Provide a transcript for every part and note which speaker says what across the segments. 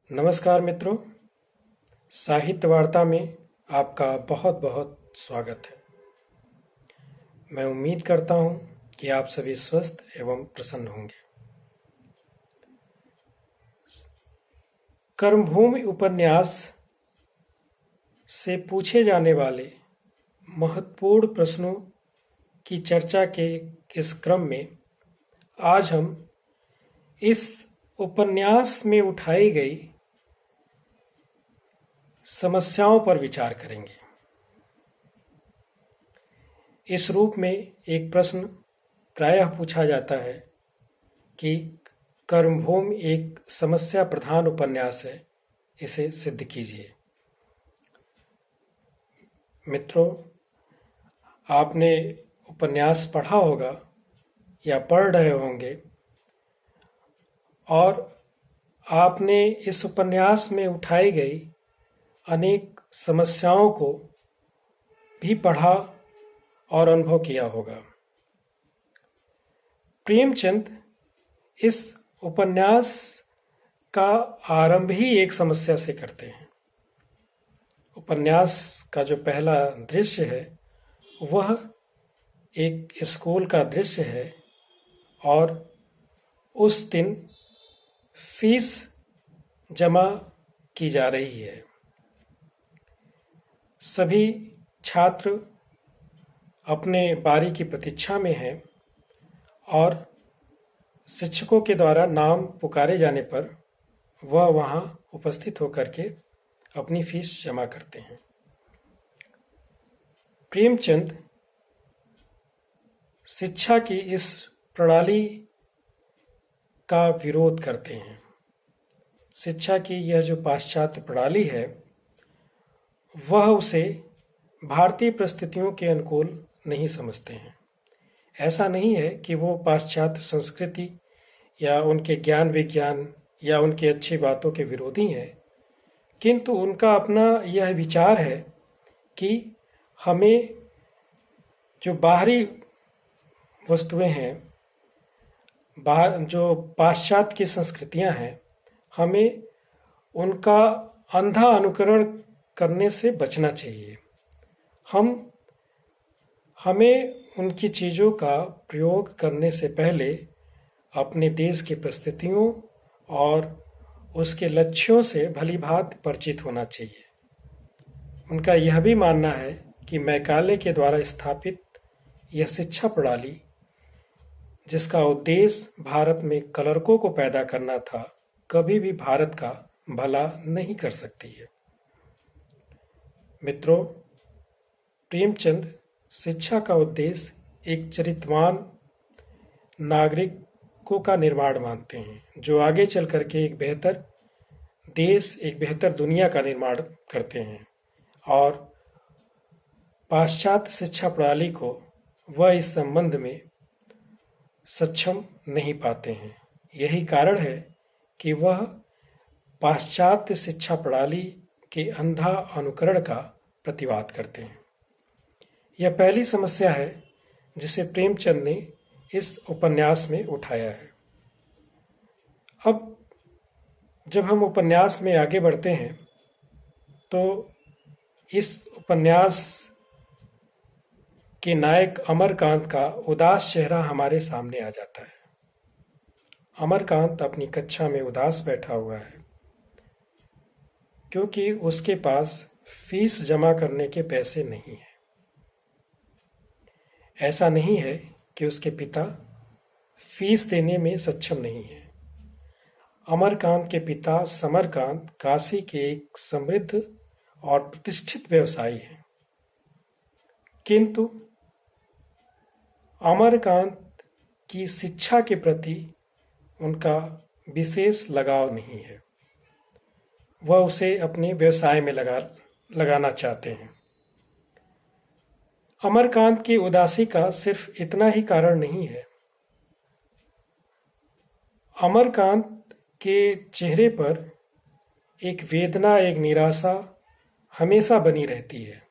Speaker 1: नमस्कार मित्रों, साहित्य वार्ता में आपका बहुत बहुत स्वागत है। मैं उम्मीद करता हूं कि आप सभी स्वस्थ एवं प्रसन्न होंगे। कर्मभूमि उपन्यास से पूछे जाने वाले महत्वपूर्ण प्रश्नों की चर्चा के इस क्रम में आज हम इस उपन्यास में उठाई गई समस्याओं पर विचार करेंगे। इस रूप में एक प्रश्न प्रायः पूछा जाता है कि कर्मभूमि एक समस्या प्रधान उपन्यास है, इसे सिद्ध कीजिए। मित्रों, आपने उपन्यास पढ़ा होगा या पढ़ रहे होंगे और आपने इस उपन्यास में उठाई गई अनेक समस्याओं को भी पढ़ा और अनुभव किया होगा। प्रेमचंद इस उपन्यास का आरंभ ही एक समस्या से करते हैं। उपन्यास का जो पहला दृश्य है वह एक स्कूल का दृश्य है और उस दिन फीस जमा की जा रही है। सभी छात्र अपने बारी की प्रतीक्षा में हैं और शिक्षकों के द्वारा नाम पुकारे जाने पर वह वहां उपस्थित होकर के अपनी फीस जमा करते हैं। प्रेमचंद शिक्षा की इस प्रणाली का विरोध करते हैं। शिक्षा की यह जो पाश्चात्य प्रणाली है वह उसे भारतीय परिस्थितियों के अनुकूल नहीं समझते हैं। ऐसा नहीं है कि वो पाश्चात्य संस्कृति या उनके ज्ञान विज्ञान या उनकी अच्छी बातों के विरोधी हैं, किंतु उनका अपना यह विचार है कि हमें जो बाहरी वस्तुएं हैं, जो पाश्चात्य की संस्कृतियां हैं, हमें उनका अंधा अनुकरण करने से बचना चाहिए। हमें उनकी चीज़ों का प्रयोग करने से पहले अपने देश की परिस्थितियों और उसके लक्ष्यों से भलीभांति परिचित होना चाहिए। उनका यह भी मानना है कि मैकाले के द्वारा स्थापित यह शिक्षा प्रणाली, जिसका उद्देश्य भारत में कलरकों को पैदा करना था, कभी भी भारत का भला नहीं कर सकती है। मित्रों, प्रेमचंद शिक्षा का उद्देश्य एक चरित्रवान नागरिकों का निर्माण मानते हैं, जो आगे चल करके एक बेहतर देश, एक बेहतर दुनिया का निर्माण करते हैं। और पाश्चात्य शिक्षा प्रणाली को वह इस संबंध में सक्षम नहीं पाते हैं। यही कारण है कि वह पाश्चात्य शिक्षा प्रणाली के अंधा अनुकरण का प्रतिवाद करते हैं। यह पहली समस्या है जिसे प्रेमचंद ने इस उपन्यास में उठाया है। अब जब हम उपन्यास में आगे बढ़ते हैं तो इस उपन्यास के नायक अमरकांत का उदास चेहरा हमारे सामने आ जाता है। अमरकांत अपनी कक्षा में उदास बैठा हुआ है क्योंकि उसके पास फीस जमा करने के पैसे नहीं हैं। ऐसा नहीं है कि उसके पिता फीस देने में सक्षम नहीं है। अमरकांत के पिता समरकांत काशी के एक समृद्ध और प्रतिष्ठित व्यवसायी हैं, किंतु अमरकांत की शिक्षा के प्रति उनका विशेष लगाव नहीं है। वह उसे अपने व्यवसाय में लगाना चाहते हैं। अमरकांत की उदासी का सिर्फ इतना ही कारण नहीं है। अमरकांत के चेहरे पर एक वेदना, एक निराशा हमेशा बनी रहती है।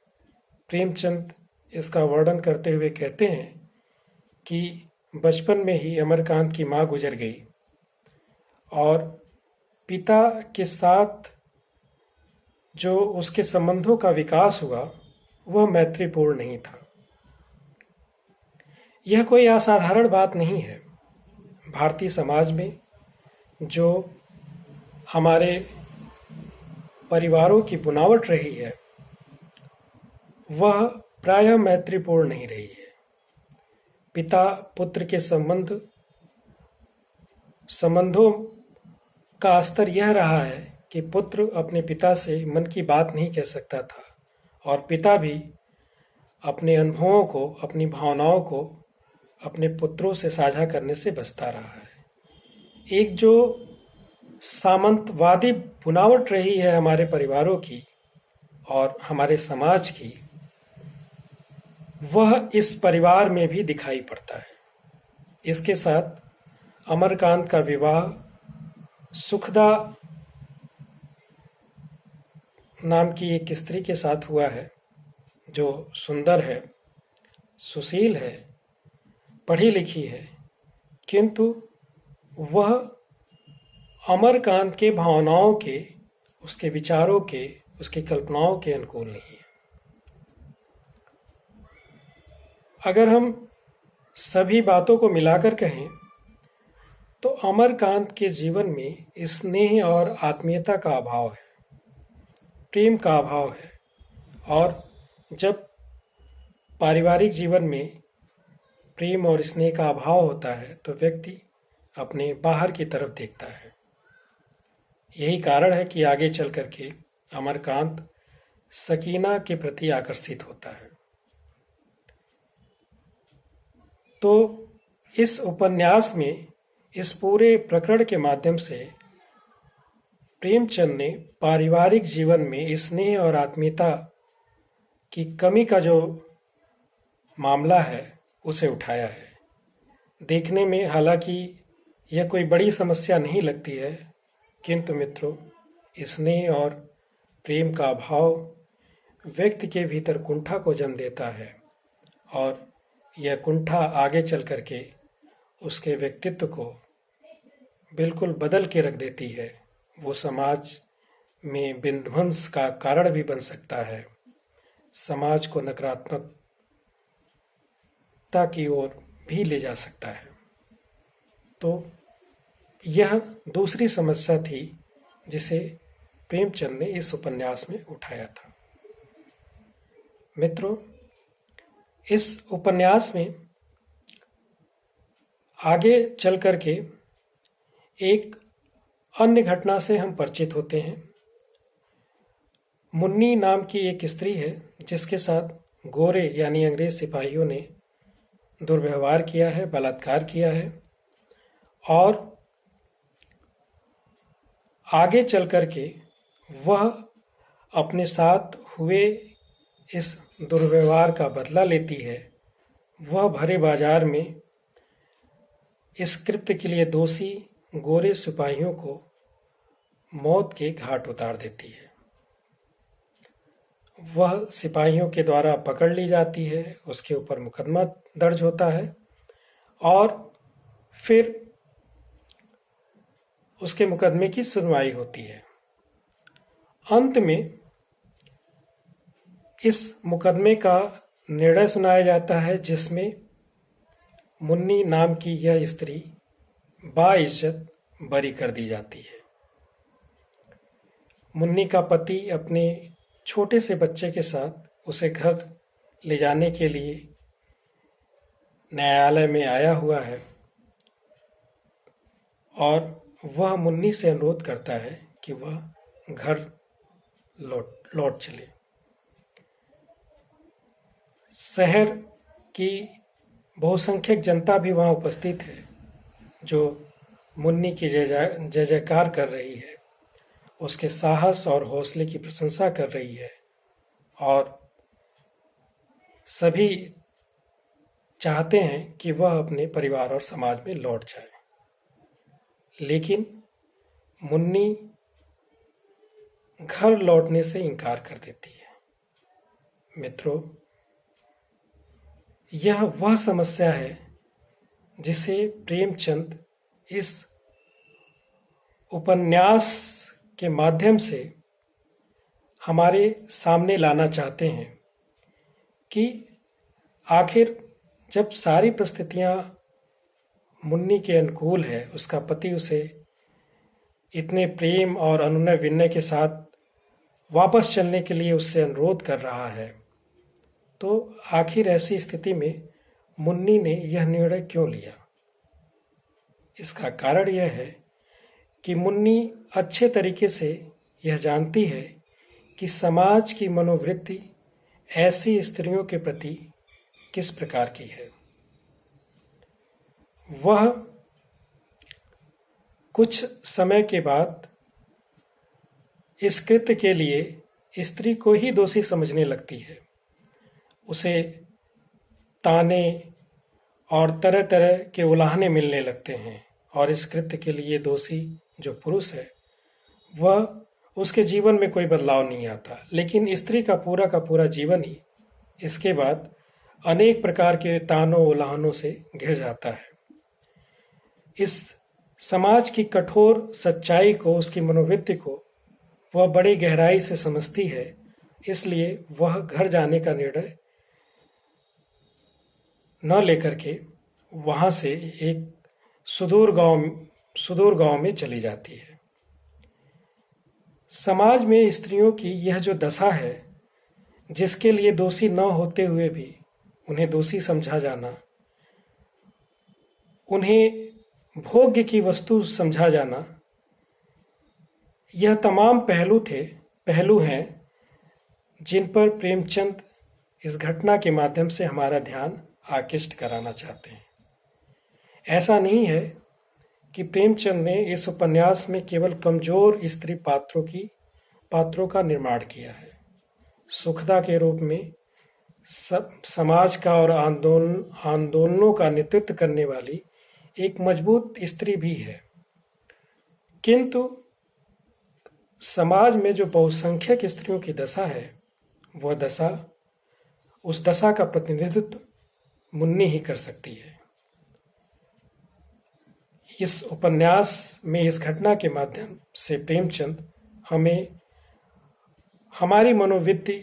Speaker 1: प्रेमचंद इसका वर्णन करते हुए कहते हैं कि बचपन में ही अमरकांत की माँ गुजर गई और पिता के साथ जो उसके संबंधों का विकास हुआ वह मैत्रीपूर्ण नहीं था। यह कोई असाधारण बात नहीं है। भारतीय समाज में जो हमारे परिवारों की बुनावट रही है वह प्रायः मैत्रीपूर्ण नहीं रही है। पिता पुत्र के संबंधों का स्तर यह रहा है कि पुत्र अपने पिता से मन की बात नहीं कह सकता था और पिता भी अपने अनुभवों को, अपनी भावनाओं को अपने पुत्रों से साझा करने से बचता रहा है। एक जो सामंतवादी बुनावट रही है हमारे परिवारों की और हमारे समाज की, वह इस परिवार में भी दिखाई पड़ता है। इसके साथ अमरकांत का विवाह सुखदा नाम की एक स्त्री के साथ हुआ है जो सुंदर है, सुशील है, पढ़ी लिखी है, किंतु वह अमरकांत के भावनाओं के, उसके विचारों के, उसकी कल्पनाओं के अनुकूल नहीं है। अगर हम सभी बातों को मिलाकर कहें तो अमरकांत के जीवन में स्नेह और आत्मीयता का अभाव है, प्रेम का अभाव है। और जब पारिवारिक जीवन में प्रेम और स्नेह का अभाव होता है तो व्यक्ति अपने बाहर की तरफ देखता है। यही कारण है कि आगे चल करके अमरकांत सकीना के प्रति आकर्षित होता है। तो इस उपन्यास में, इस पूरे प्रकरण के माध्यम से प्रेमचंद ने पारिवारिक जीवन में स्नेह और आत्मीयता की कमी का जो मामला है उसे उठाया है। देखने में हालांकि यह कोई बड़ी समस्या नहीं लगती है, किंतु मित्रों, स्नेह और प्रेम का अभाव व्यक्ति के भीतर कुंठा को जन्म देता है और यह कुंठा आगे चल करके उसके व्यक्तित्व को बिल्कुल बदल के रख देती है। वो समाज में विध्वंस का कारण भी बन सकता है, समाज को नकारात्मकता की ओर भी ले जा सकता है। तो यह दूसरी समस्या थी जिसे प्रेमचंद ने इस उपन्यास में उठाया था। मित्रों, इस उपन्यास में आगे चल करके एक अन्य घटना से हम परिचित होते हैं। मुन्नी नाम की एक स्त्री है जिसके साथ गोरे यानी अंग्रेज सिपाहियों ने दुर्व्यवहार किया है, बलात्कार किया है और आगे चल करके वह अपने साथ हुए इस दुर्व्यवहार का बदला लेती है। वह भरे बाजार में इस कृत्य के लिए दोषी गोरे सिपाहियों को मौत के घाट उतार देती है। वह सिपाहियों के द्वारा पकड़ ली जाती है, उसके ऊपर मुकदमा दर्ज होता है और फिर उसके मुकदमे की सुनवाई होती है। अंत में इस मुकदमे का निर्णय सुनाया जाता है जिसमें मुन्नी नाम की यह स्त्री बाइज्जत बरी कर दी जाती है। मुन्नी का पति अपने छोटे से बच्चे के साथ उसे घर ले जाने के लिए न्यायालय में आया हुआ है और वह मुन्नी से अनुरोध करता है कि वह घर लौट चले। शहर की बहुसंख्यक जनता भी वहाँ उपस्थित है जो मुन्नी की जय जयकार कर रही है, उसके साहस और हौसले की प्रशंसा कर रही है और सभी चाहते हैं कि वह अपने परिवार और समाज में लौट जाए। लेकिन मुन्नी घर लौटने से इनकार कर देती है। मित्रों, यह वह समस्या है जिसे प्रेमचंद इस उपन्यास के माध्यम से हमारे सामने लाना चाहते हैं कि आखिर जब सारी परिस्थितियां मुन्नी के अनुकूल है, उसका पति उसे इतने प्रेम और अनुनय विनय के साथ वापस चलने के लिए उससे अनुरोध कर रहा है, तो आखिर ऐसी स्थिति में मुन्नी ने यह निर्णय क्यों लिया? इसका कारण यह है कि मुन्नी अच्छे तरीके से यह जानती है कि समाज की मनोवृत्ति ऐसी स्त्रियों के प्रति किस प्रकार की है। वह कुछ समय के बाद इस कृत्य के लिए स्त्री को ही दोषी समझने लगती है। उसे ताने और तरह तरह के उलाहने मिलने लगते हैं और इस कृत्य के लिए दोषी जो पुरुष है वह उसके जीवन में कोई बदलाव नहीं आता, लेकिन स्त्री का पूरा जीवन ही इसके बाद अनेक प्रकार के तानों उलाहनों से घिर जाता है। इस समाज की कठोर सच्चाई को, उसकी मनोवृत्ति को वह बड़ी गहराई से समझती है, इसलिए वह घर जाने का निर्णय न लेकर के वहां से एक सुदूर गांव में चली जाती है। समाज में स्त्रियों की यह जो दशा है, जिसके लिए दोषी न होते हुए भी उन्हें दोषी समझा जाना, उन्हें भोग्य की वस्तु समझा जाना, यह तमाम पहलू हैं जिन पर प्रेमचंद इस घटना के माध्यम से हमारा ध्यान आकृष्ट कराना चाहते हैं। ऐसा नहीं है कि प्रेमचंद ने इस उपन्यास में केवल कमजोर स्त्री पात्रों का निर्माण किया है। सुखदा के रूप में समाज का और आंदोलनों का नेतृत्व करने वाली एक मजबूत स्त्री भी है, किंतु समाज में जो बहुसंख्यक स्त्रियों की दशा है, उस दशा का प्रतिनिधित्व मुन्नी ही कर सकती है। इस उपन्यास में इस घटना के माध्यम से प्रेमचंद हमें हमारी मनोवृत्ति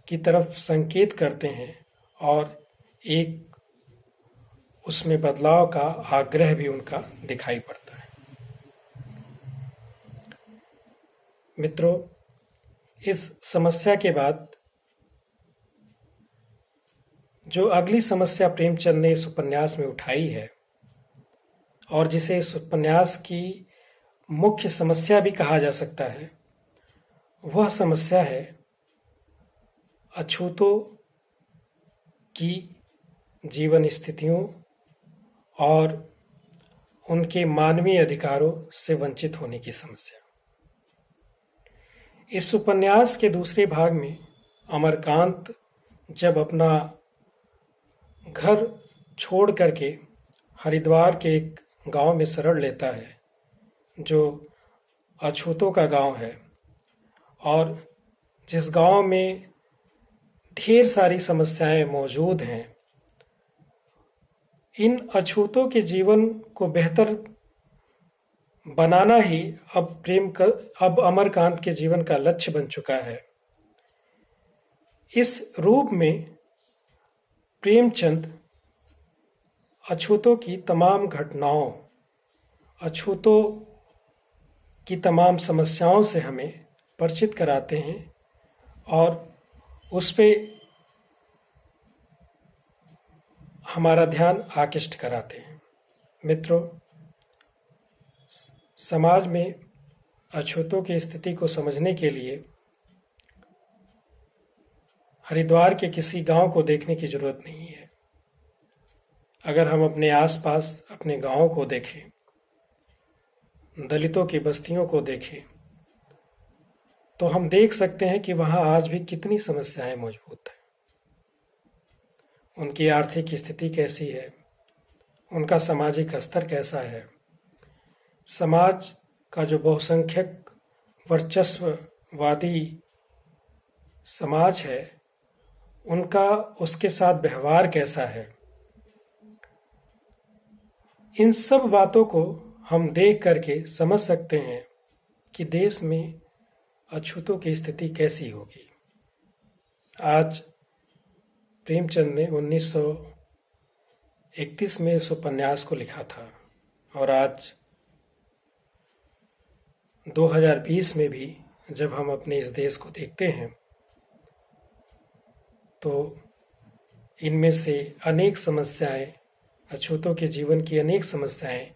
Speaker 1: की तरफ संकेत करते हैं और एक उसमें बदलाव का आग्रह भी उनका दिखाई पड़ता है। मित्रों, इस समस्या के बाद जो अगली समस्या प्रेमचंद ने इस उपन्यास में उठाई है और जिसे इस उपन्यास की मुख्य समस्या भी कहा जा सकता है, वह समस्या है अछूतों की जीवन स्थितियों और उनके मानवीय अधिकारों से वंचित होने की समस्या। इस उपन्यास के दूसरे भाग में अमरकांत जब अपना घर छोड़ करके हरिद्वार के एक गांव में शरण लेता है, जो अछूतों का गांव है और जिस गांव में ढेर सारी समस्याएं मौजूद हैं, इन अछूतों के जीवन को बेहतर बनाना ही अब अमरकांत के जीवन का लक्ष्य बन चुका है। इस रूप में प्रेमचंद अछूतों की तमाम घटनाओं, अछूतों की तमाम समस्याओं से हमें परिचित कराते हैं और उस पे हमारा ध्यान आकृष्ट कराते हैं। मित्रों, समाज में अछूतों की स्थिति को समझने के लिए हरिद्वार के किसी गांव को देखने की जरूरत नहीं है। अगर हम अपने आसपास अपने गांवों को देखें, दलितों की बस्तियों को देखें, तो हम देख सकते हैं कि वहां आज भी कितनी समस्याएं मौजूद हैं। उनकी आर्थिक स्थिति कैसी है, उनका सामाजिक स्तर कैसा है, समाज का जो बहुसंख्यक वर्चस्ववादी समाज है, उनका उसके साथ व्यवहार कैसा है। इन सब बातों को हम देख करके समझ सकते हैं कि देश में अछूतों की स्थिति कैसी होगी। आज प्रेमचंद ने 1931 में इस उपन्यास को लिखा था और आज 2020 में भी जब हम अपने इस देश को देखते हैं तो इनमें से अनेक समस्याएं, अछूतों के जीवन की अनेक समस्याएं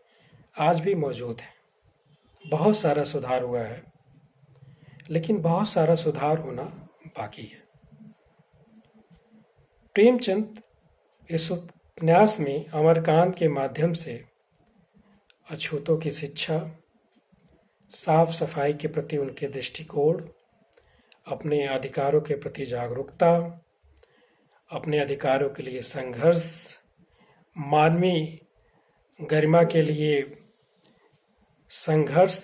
Speaker 1: आज भी मौजूद हैं। बहुत सारा सुधार हुआ है, लेकिन बहुत सारा सुधार होना बाकी है। प्रेमचंद इस उपन्यास में अमरकांत के माध्यम से अछूतों की शिक्षा, साफ सफाई के प्रति उनके दृष्टिकोण, अपने अधिकारों के प्रति जागरूकता, अपने अधिकारों के लिए संघर्ष, मानवीय गरिमा के लिए संघर्ष,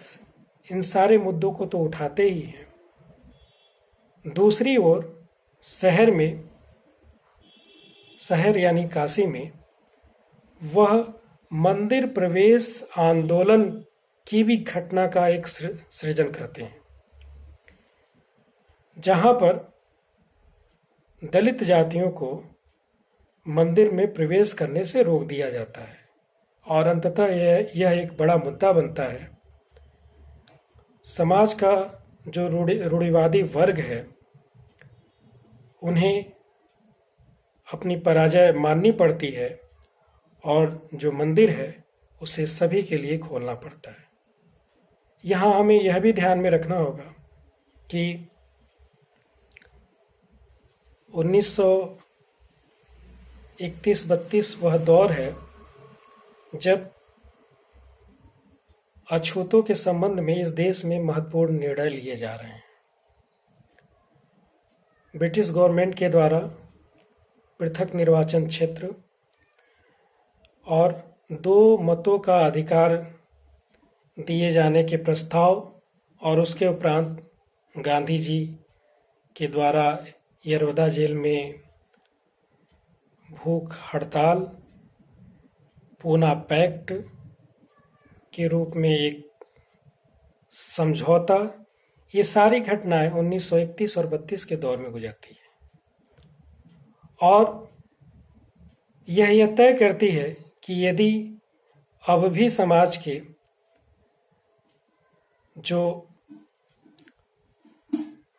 Speaker 1: इन सारे मुद्दों को तो उठाते ही हैं। दूसरी ओर शहर यानी काशी में वह मंदिर प्रवेश आंदोलन की भी घटना का एक सृजन करते हैं, जहां पर दलित जातियों को मंदिर में प्रवेश करने से रोक दिया जाता है और अंततः यह एक बड़ा मुद्दा बनता है। समाज का जो रूढ़िवादी वर्ग है उन्हें अपनी पराजय माननी पड़ती है और जो मंदिर है उसे सभी के लिए खोलना पड़ता है। यहाँ हमें यह भी ध्यान में रखना होगा कि 1931-32 वह दौर है जब अछूतों के संबंध में इस देश में महत्वपूर्ण निर्णय लिए जा रहे हैं। ब्रिटिश गवर्नमेंट के द्वारा पृथक निर्वाचन क्षेत्र और 2 मतों का अधिकार दिए जाने के प्रस्ताव और उसके उपरांत गांधी जी के द्वारा यरौदा जेल में भूख हड़ताल, पूना पैक्ट के रूप में एक समझौता, ये सारी घटनाएं 1931 और 32 के दौर में गुजरती है और यह तय करती है कि यदि अब भी समाज के जो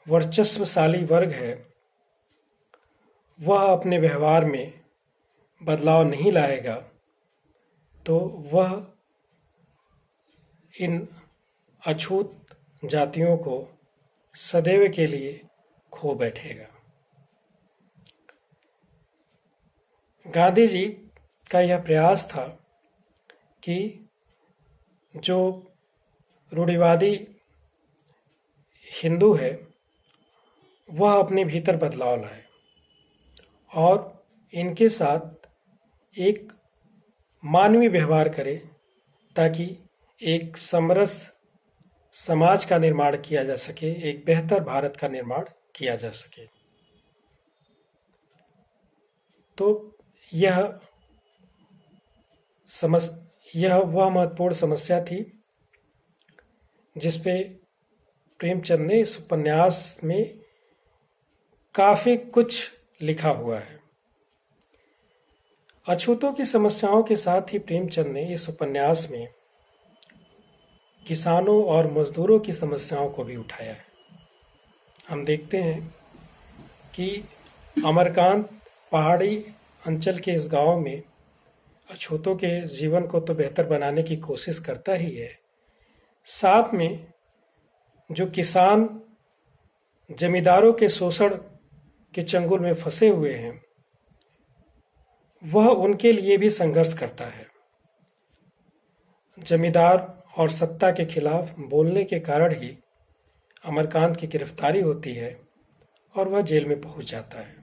Speaker 1: वर्चस्वशाली वर्ग है वह अपने व्यवहार में बदलाव नहीं लाएगा तो वह इन अछूत जातियों को सदैव के लिए खो बैठेगा। गांधी जी का यह प्रयास था कि जो रूढ़िवादी हिंदू है वह अपने भीतर बदलाव लाए और इनके साथ एक मानवीय व्यवहार करे ताकि एक समरस समाज का निर्माण किया जा सके, एक बेहतर भारत का निर्माण किया जा सके। तो यह वह महत्वपूर्ण समस्या थी जिस पे प्रेमचंद ने इस उपन्यास में काफी कुछ लिखा हुआ है। अछूतों की समस्याओं के साथ ही प्रेमचंद ने इस उपन्यास में किसानों और मजदूरों की समस्याओं को भी उठाया है। हम देखते हैं कि अमरकांत पहाड़ी अंचल के इस गांव में अछूतों के जीवन को तो बेहतर बनाने की कोशिश करता ही है, साथ में जो किसान जमींदारों के शोषण के चंगुल में फंसे हुए हैं वह उनके लिए भी संघर्ष करता है। जमींदार और सत्ता के खिलाफ बोलने के कारण ही अमरकांत की गिरफ्तारी होती है और वह जेल में पहुंच जाता है।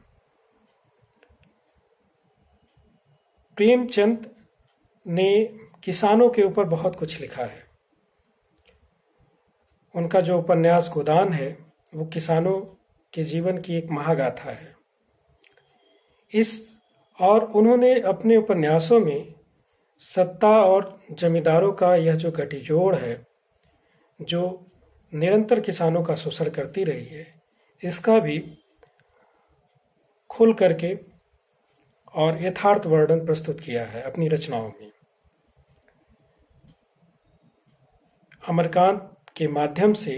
Speaker 1: प्रेमचंद ने किसानों के ऊपर बहुत कुछ लिखा है। उनका जो उपन्यास गोदान है वो किसानों के जीवन की एक महागाथा है। और उन्होंने अपने उपन्यासों में सत्ता और जमींदारों का यह जो गठजोड़ है, जो निरंतर किसानों का शोषण करती रही है, इसका भी खुल करके और यथार्थ वर्णन प्रस्तुत किया है अपनी रचनाओं में। अमरकांत के माध्यम से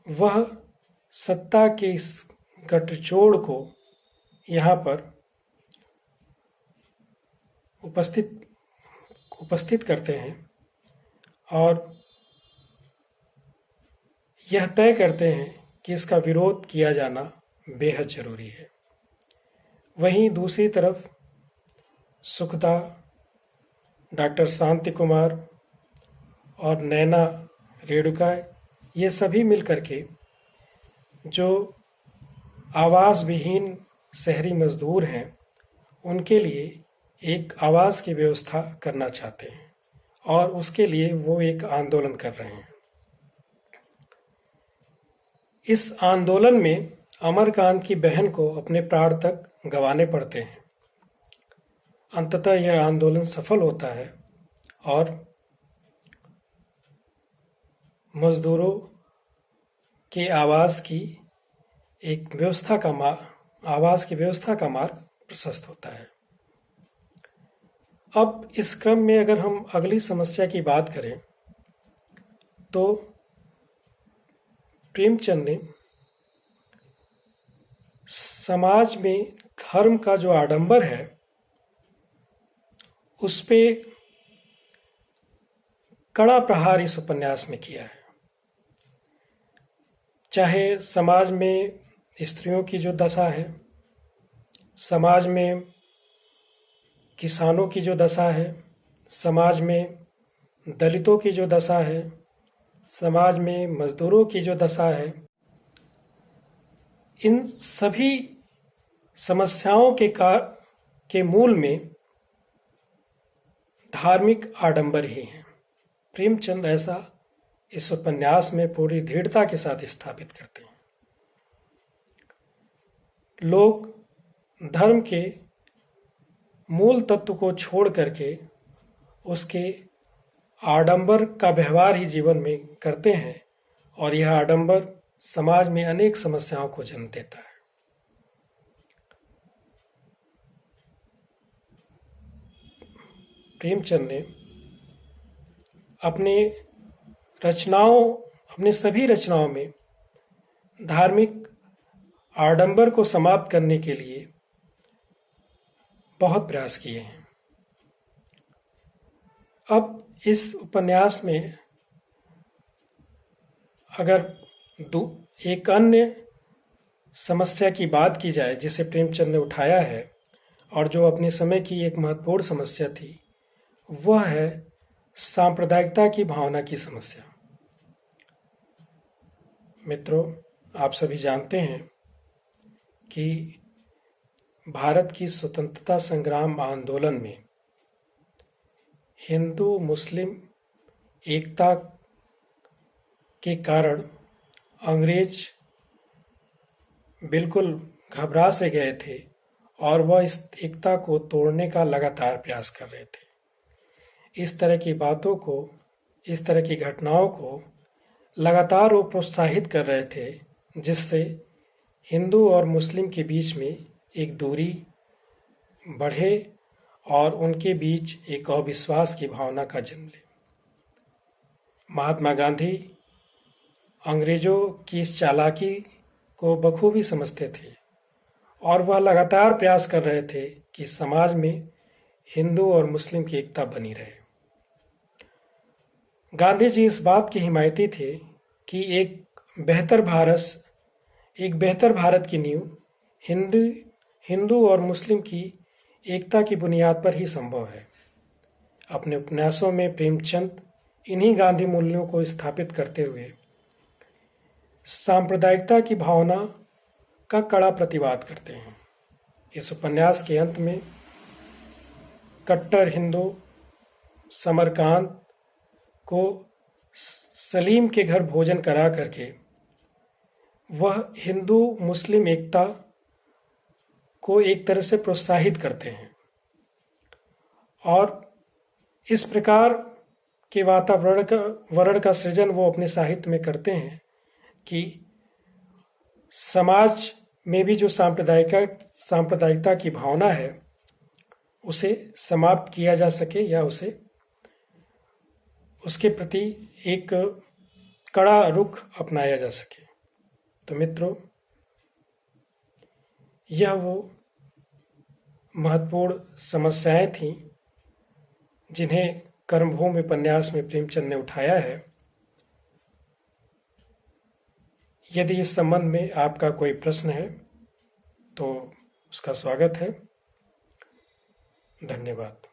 Speaker 1: वह सत्ता के इस गठजोड़ को यहाँ पर उपस्थित करते हैं और यह तय करते हैं कि इसका विरोध किया जाना बेहद जरूरी है। वहीं दूसरी तरफ सुखदा, डॉक्टर शांति कुमार और नैना रेणुका, ये सभी मिलकर के जो आवास विहीन शहरी मजदूर हैं, उनके लिए एक आवास की व्यवस्था करना चाहते हैं और उसके लिए वो एक आंदोलन कर रहे हैं। इस आंदोलन में अमरकांत की बहन को अपने प्राण तक गंवाने पड़ते हैं। अंततः यह आंदोलन सफल होता है और मजदूरों के आवास की व्यवस्था का मार्ग प्रशस्त होता है। अब इस क्रम में अगर हम अगली समस्या की बात करें तो प्रेमचंद ने समाज में धर्म का जो आडंबर है उस पे कड़ा प्रहार इस उपन्यास में किया है। चाहे समाज में स्त्रियों की जो दशा है, समाज में किसानों की जो दशा है, समाज में दलितों की जो दशा है, समाज में मजदूरों की जो दशा है, इन सभी समस्याओं के मूल में धार्मिक आडंबर ही हैं। प्रेमचंद ऐसा इस उपन्यास में पूरी दृढ़ता के साथ स्थापित करते हैं। लोग धर्म के मूल तत्व को छोड़ करके उसके आडंबर का व्यवहार ही जीवन में करते हैं और यह आडंबर समाज में अनेक समस्याओं को जन्म देता है। प्रेमचंद ने अपने सभी रचनाओं में धार्मिक आडंबर को समाप्त करने के लिए बहुत प्रयास किए हैं। अब इस उपन्यास में अगर एक अन्य समस्या की बात की जाए जिसे प्रेमचंद ने उठाया है और जो अपने समय की एक महत्वपूर्ण समस्या थी, वह है सांप्रदायिकता की भावना की समस्या। मित्रों, आप सभी जानते हैं कि भारत की स्वतंत्रता संग्राम आंदोलन में हिंदू मुस्लिम एकता के कारण अंग्रेज बिल्कुल घबरा से गए थे और वह इस एकता को तोड़ने का लगातार प्रयास कर रहे थे। इस तरह की बातों को, इस तरह की घटनाओं को लगातार वो प्रोत्साहित कर रहे थे, जिससे हिंदू और मुस्लिम के बीच में एक दूरी बढ़े और उनके बीच एक अविश्वास की भावना का जन्म ले। महात्मा गांधी अंग्रेजों की इस चालाकी को बखूबी समझते थे और वह लगातार प्रयास कर रहे थे कि समाज में हिंदू और मुस्लिम की एकता बनी रहे। गांधी जी इस बात के हिमायती थे कि एक बेहतर भारत की नींव हिंदू और मुस्लिम की एकता की बुनियाद पर ही संभव है। अपने उपन्यासों में प्रेमचंद इन्हीं गांधी मूल्यों को स्थापित करते हुए सांप्रदायिकता की भावना का कड़ा प्रतिवाद करते हैं। इस उपन्यास के अंत में कट्टर हिंदू समरकांत को सलीम के घर भोजन करा करके वह हिंदू मुस्लिम एकता को एक तरह से प्रोत्साहित करते हैं और इस प्रकार के वर्ण का सृजन वो अपने साहित्य में करते हैं कि समाज में भी जो सांप्रदायिकता की भावना है उसे समाप्त किया जा सके या उसे उसके प्रति एक कड़ा रुख अपनाया जा सके। तो मित्रों, यह वो महत्वपूर्ण समस्याएं थीं जिन्हें कर्मभूमि उपन्यास में प्रेमचंद ने उठाया है। यदि इस संबंध में आपका कोई प्रश्न है तो उसका स्वागत है। धन्यवाद।